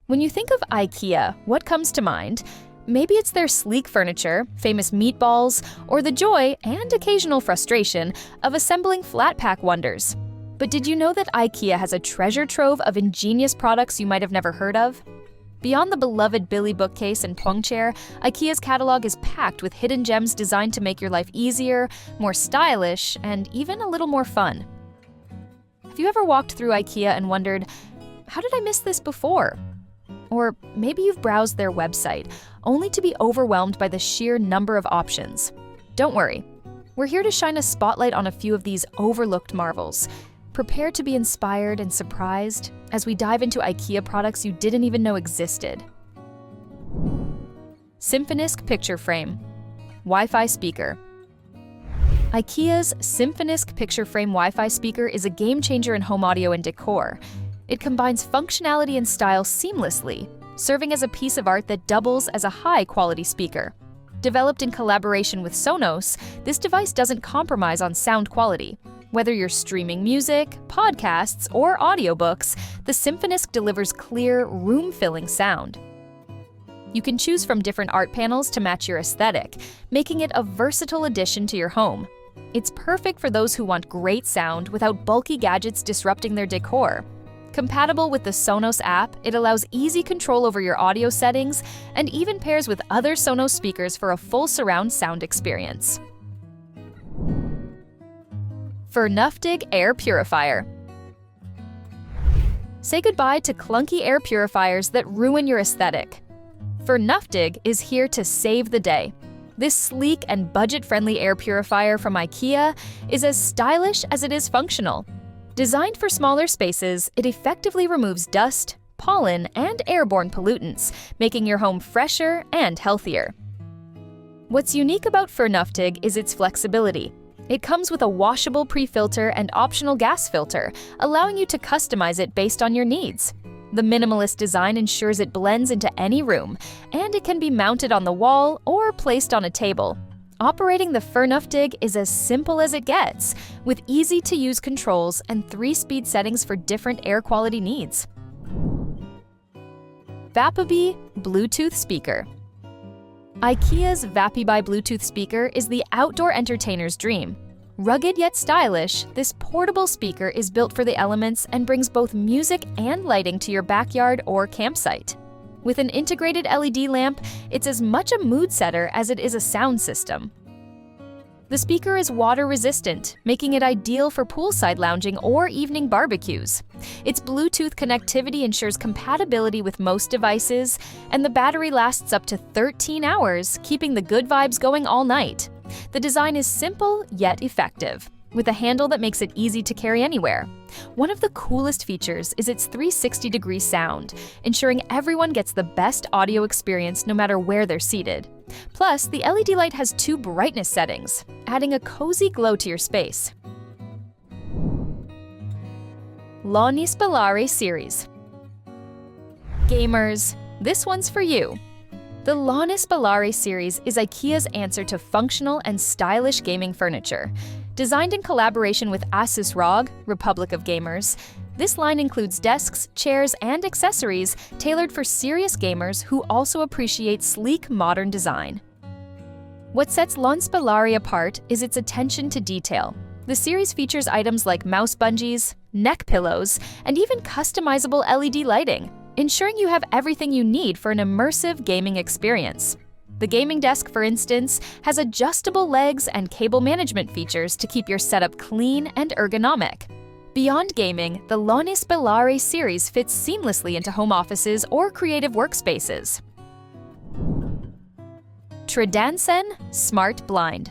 When you think of IKEA, what comes to mind? Maybe it's their sleek furniture, famous meatballs, or the joy and occasional frustration of assembling flat pack wonders. But did you know that IKEA has a treasure trove of ingenious products you might have never heard of? Beyond the beloved Billy bookcase and POÄNG chair, IKEA's catalog is packed with hidden gems designed to make your life easier, more stylish, and even a little more fun. Have you ever walked through IKEA and wondered, how did I miss this before? Or maybe you've browsed their website, only to be overwhelmed by the sheer number of options. Don't worry, we're here to shine a spotlight on a few of these overlooked marvels. Prepare to be inspired and surprised as we dive into IKEA products you didn't even know existed. Symfonisk Picture Frame Wi-Fi Speaker. IKEA's Symfonisk Picture Frame Wi-Fi speaker is a game-changer in home audio and decor. It combines functionality and style seamlessly, serving as a piece of art that doubles as a high-quality speaker. Developed in collaboration with Sonos, this device doesn't compromise on sound quality. Whether you're streaming music, podcasts, or audiobooks, the Symfonisk delivers clear, room-filling sound. You can choose from different art panels to match your aesthetic, making it a versatile addition to your home. It's perfect for those who want great sound without bulky gadgets disrupting their decor. Compatible with the Sonos app, it allows easy control over your audio settings and even pairs with other Sonos speakers for a full surround sound experience. Fornuftig Air Purifier. Say goodbye to clunky air purifiers that ruin your aesthetic. Fornuftig is here to save the day. This sleek and budget-friendly air purifier from IKEA is as stylish as it is functional. Designed for smaller spaces, it effectively removes dust, pollen, and airborne pollutants, making your home fresher and healthier. What's unique about Fornuftig is its flexibility. It comes with a washable pre-filter and optional gas filter, allowing you to customize it based on your needs. The minimalist design ensures it blends into any room, and it can be mounted on the wall or placed on a table. Operating the Fornuftig is as simple as it gets, with easy-to-use controls and 3-speed settings for different air quality needs. Vappeby Bluetooth Speaker. IKEA's Vappeby Bluetooth speaker is the outdoor entertainer's dream. Rugged yet stylish, this portable speaker is built for the elements and brings both music and lighting to your backyard or campsite. With an integrated LED lamp, it's as much a mood setter as it is a sound system. The speaker is water-resistant, making it ideal for poolside lounging or evening barbecues. Its Bluetooth connectivity ensures compatibility with most devices, and the battery lasts up to 13 hours, keeping the good vibes going all night. The design is simple yet effective, with a handle that makes it easy to carry anywhere. One of the coolest features is its 360-degree sound, ensuring everyone gets the best audio experience no matter where they're seated. Plus, the LED light has 2 brightness settings, adding a cozy glow to your space. Lanespelare series. Gamers, this one's for you. The Lanespelare series is IKEA's answer to functional and stylish gaming furniture. Designed in collaboration with Asus ROG, Republic of Gamers, this line includes desks, chairs, and accessories tailored for serious gamers who also appreciate sleek, modern design. What sets Lanespelare apart is its attention to detail. The series features items like mouse bungees, neck pillows, and even customizable LED lighting, ensuring you have everything you need for an immersive gaming experience. The gaming desk, for instance, has adjustable legs and cable management features to keep your setup clean and ergonomic. Beyond gaming, the Lanespelare series fits seamlessly into home offices or creative workspaces. Tradansen Smart Blind.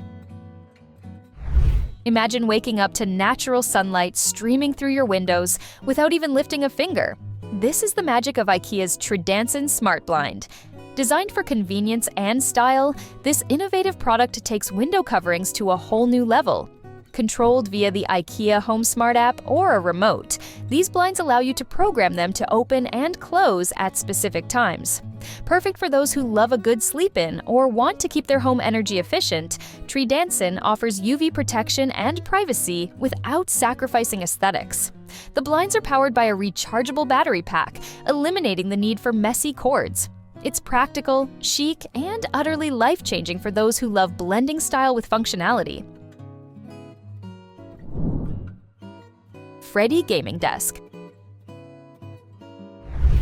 Imagine waking up to natural sunlight streaming through your windows without even lifting a finger. This is the magic of IKEA's Tradansen Smart Blind. Designed for convenience and style, this innovative product takes window coverings to a whole new level. Controlled via the IKEA Home Smart app or a remote, these blinds allow you to program them to open and close at specific times. Perfect for those who love a good sleep-in or want to keep their home energy efficient, Tradansen offers UV protection and privacy without sacrificing aesthetics. The blinds are powered by a rechargeable battery pack, eliminating the need for messy cords. It's practical, chic, and utterly life-changing for those who love blending style with functionality. Fredde Gaming Desk.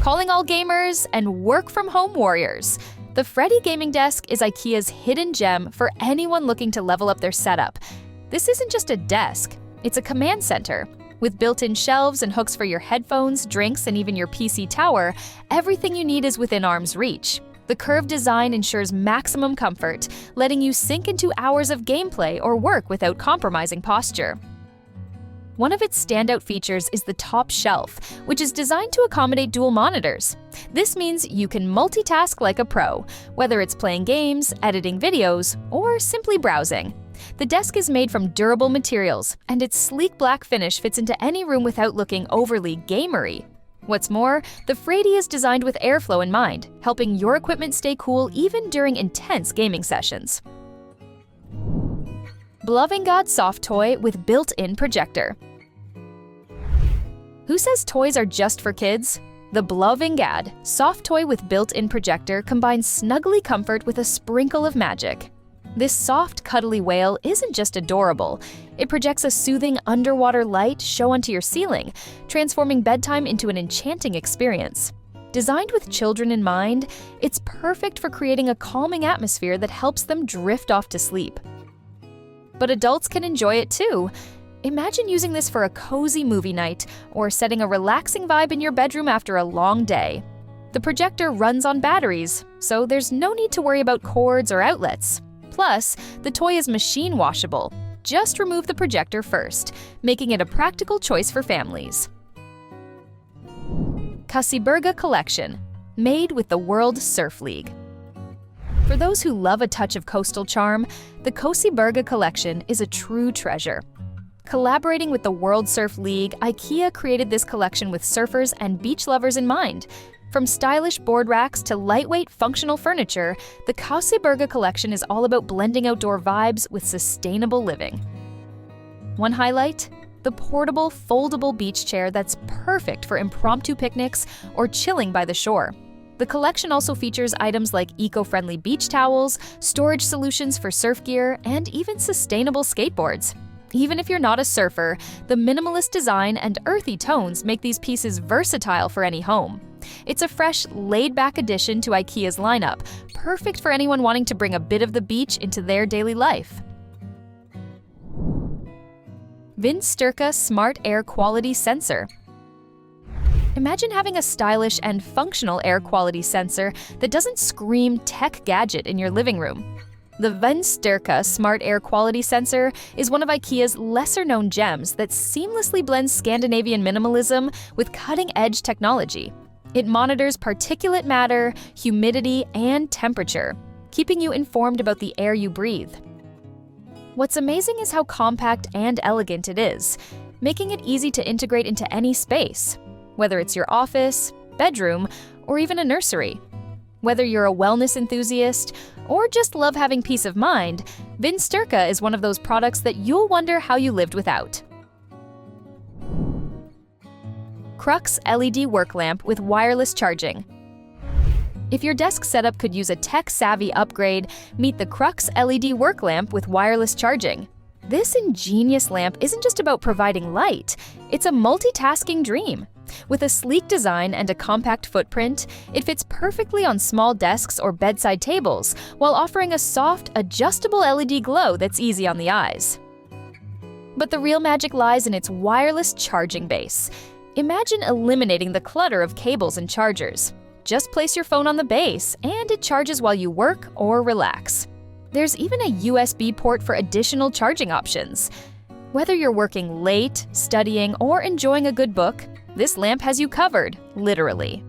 Calling all gamers and work-from-home warriors. The Fredde Gaming Desk is IKEA's hidden gem for anyone looking to level up their setup. This isn't just a desk, it's a command center. With built-in shelves and hooks for your headphones, drinks, and even your PC tower, everything you need is within arm's reach. The curved design ensures maximum comfort, letting you sink into hours of gameplay or work without compromising posture. One of its standout features is the top shelf, which is designed to accommodate dual monitors. This means you can multitask like a pro, whether it's playing games, editing videos, or simply browsing. The desk is made from durable materials, and its sleek black finish fits into any room without looking overly gamery. What's more, the Fredde is designed with airflow in mind, helping your equipment stay cool even during intense gaming sessions. Blavingad soft toy with built-in projector. Who says toys are just for kids? The Blavingad soft toy with built-in projector combines snuggly comfort with a sprinkle of magic. This soft, cuddly whale isn't just adorable. It projects a soothing underwater light show onto your ceiling, transforming bedtime into an enchanting experience. Designed with children in mind, it's perfect for creating a calming atmosphere that helps them drift off to sleep. But adults can enjoy it too. Imagine using this for a cozy movie night or setting a relaxing vibe in your bedroom after a long day. The projector runs on batteries, so there's no need to worry about cords or outlets. Plus, the toy is machine washable. Just remove the projector first, making it a practical choice for families. Kaseberga Collection, made with the World Surf League. For those who love a touch of coastal charm, the Kaseberga Collection is a true treasure. Collaborating with the World Surf League, IKEA created this collection with surfers and beach lovers in mind. From stylish board racks to lightweight, functional furniture, the Kaseberga Collection is all about blending outdoor vibes with sustainable living. One highlight? The portable, foldable beach chair that's perfect for impromptu picnics or chilling by the shore. The collection also features items like eco-friendly beach towels, storage solutions for surf gear, and even sustainable skateboards. Even if you're not a surfer, the minimalist design and earthy tones make these pieces versatile for any home. It's a fresh, laid-back addition to IKEA's lineup, perfect for anyone wanting to bring a bit of the beach into their daily life. Vindstyrka Smart Air Quality Sensor. Imagine having a stylish and functional air quality sensor that doesn't scream tech gadget in your living room. The Vindstyrka Smart Air Quality Sensor is one of IKEA's lesser-known gems that seamlessly blends Scandinavian minimalism with cutting-edge technology. It monitors particulate matter, humidity, and temperature, keeping you informed about the air you breathe. What's amazing is how compact and elegant it is, making it easy to integrate into any space, whether it's your office, bedroom, or even a nursery. Whether you're a wellness enthusiast or just love having peace of mind, Vindstyrka is one of those products that you'll wonder how you lived without. Krux LED work lamp with wireless charging. If your desk setup could use a tech-savvy upgrade, meet the Krux LED work lamp with wireless charging. This ingenious lamp isn't just about providing light, it's a multitasking dream. With a sleek design and a compact footprint, it fits perfectly on small desks or bedside tables, while offering a soft, adjustable LED glow that's easy on the eyes. But the real magic lies in its wireless charging base. Imagine eliminating the clutter of cables and chargers. Just place your phone on the base, and it charges while you work or relax. There's even a USB port for additional charging options. Whether you're working late, studying, or enjoying a good book, this lamp has you covered, literally.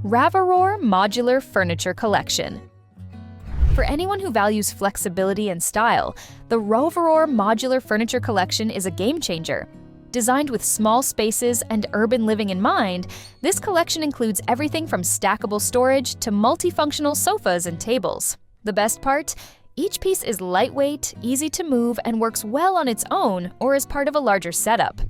Ravaror Modular Furniture Collection. For anyone who values flexibility and style, the Ravaror Modular Furniture Collection is a game changer. Designed with small spaces and urban living in mind, this collection includes everything from stackable storage to multifunctional sofas and tables. The best part? Each piece is lightweight, easy to move, and works well on its own or as part of a larger setup.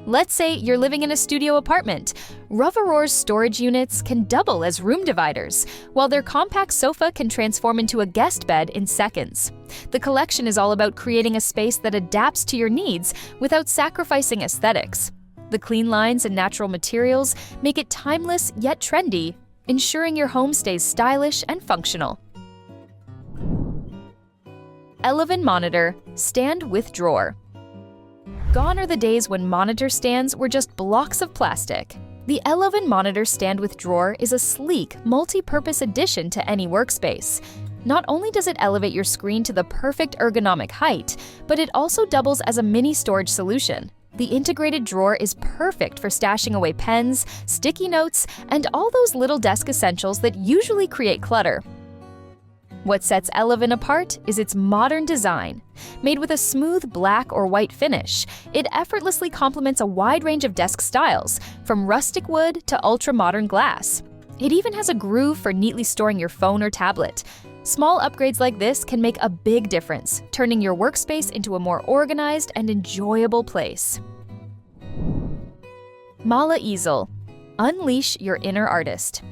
Let's say you're living in a studio apartment. Ravaror's storage units can double as room dividers, while their compact sofa can transform into a guest bed in seconds. The collection is all about creating a space that adapts to your needs without sacrificing aesthetics. The clean lines and natural materials make it timeless yet trendy, ensuring your home stays stylish and functional. Elloven monitor, stand with drawer. Gone are the days when monitor stands were just blocks of plastic. The Elloven monitor stand with drawer is a sleek, multi-purpose addition to any workspace. Not only does it elevate your screen to the perfect ergonomic height, but it also doubles as a mini storage solution. The integrated drawer is perfect for stashing away pens, sticky notes, and all those little desk essentials that usually create clutter. What sets Elloven apart is its modern design. Made with a smooth black or white finish, it effortlessly complements a wide range of desk styles, from rustic wood to ultra-modern glass. It even has a groove for neatly storing your phone or tablet. Small upgrades like this can make a big difference, turning your workspace into a more organized and enjoyable place. Mala easel. Unleash your inner artist.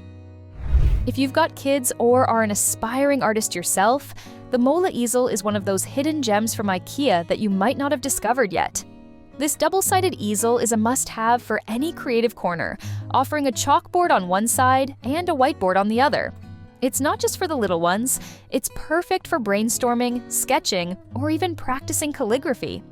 If you've got kids or are an aspiring artist yourself, the Mala easel is one of those hidden gems from IKEA that you might not have discovered yet. This double-sided easel is a must-have for any creative corner, offering a chalkboard on one side and a whiteboard on the other. It's not just for the little ones, it's perfect for brainstorming, sketching, or even practicing calligraphy.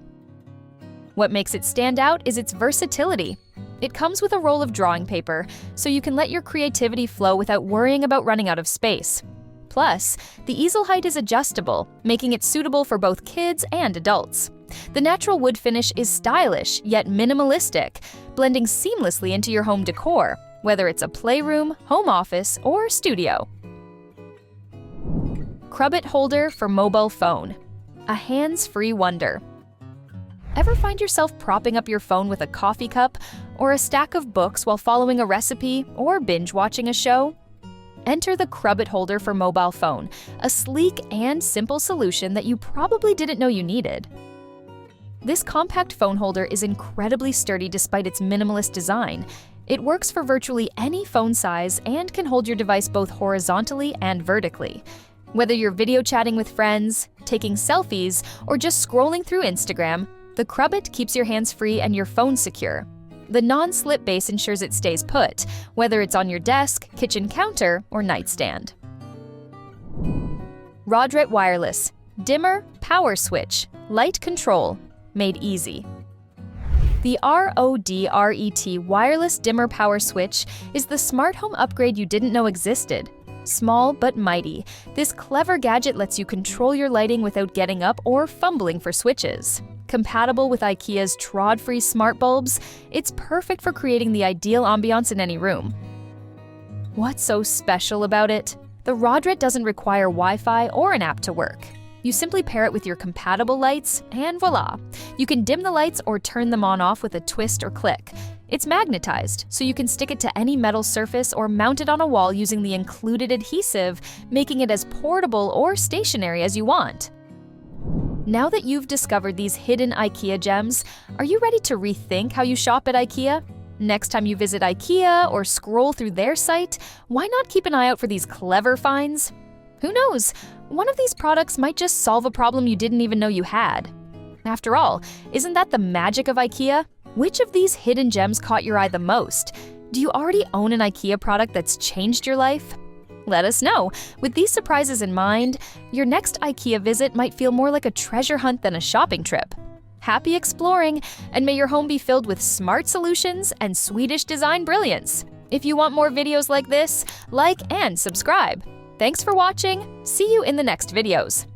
What makes it stand out is its versatility. It comes with a roll of drawing paper, so you can let your creativity flow without worrying about running out of space. Plus, the easel height is adjustable, making it suitable for both kids and adults. The natural wood finish is stylish yet minimalistic, blending seamlessly into your home decor, whether it's a playroom, home office, or studio. Krubbet holder for mobile phone. A hands-free wonder. Ever find yourself propping up your phone with a coffee cup or a stack of books while following a recipe or binge-watching a show? Enter the Krubbet holder for mobile phone, a sleek and simple solution that you probably didn't know you needed. This compact phone holder is incredibly sturdy despite its minimalist design. It works for virtually any phone size and can hold your device both horizontally and vertically. Whether you're video chatting with friends, taking selfies, or just scrolling through Instagram, the Krubbet keeps your hands free and your phone secure. The non-slip base ensures it stays put, whether it's on your desk, kitchen counter, or nightstand. Rodret wireless. Dimmer, power switch, light control, made easy. The Rodret wireless dimmer power switch is the smart home upgrade you didn't know existed. Small but mighty, this clever gadget lets you control your lighting without getting up or fumbling for switches. Compatible with IKEA's trove-free smart bulbs, it's perfect for creating the ideal ambiance in any room. What's so special about it? The Rodret doesn't require Wi-Fi or an app to work. You simply pair it with your compatible lights, and voila! You can dim the lights or turn them on/off with a twist or click. It's magnetized, so you can stick it to any metal surface or mount it on a wall using the included adhesive, making it as portable or stationary as you want. Now that you've discovered these hidden IKEA gems, are you ready to rethink how you shop at IKEA? Next time you visit IKEA or scroll through their site, why not keep an eye out for these clever finds? Who knows? One of these products might just solve a problem you didn't even know you had. After all, isn't that the magic of IKEA? Which of these hidden gems caught your eye the most? Do you already own an IKEA product that's changed your life? Let us know. With these surprises in mind, your next IKEA visit might feel more like a treasure hunt than a shopping trip. Happy exploring, and may your home be filled with smart solutions and Swedish design brilliance. If you want more videos like this, like and subscribe. Thanks for watching. See you in the next videos.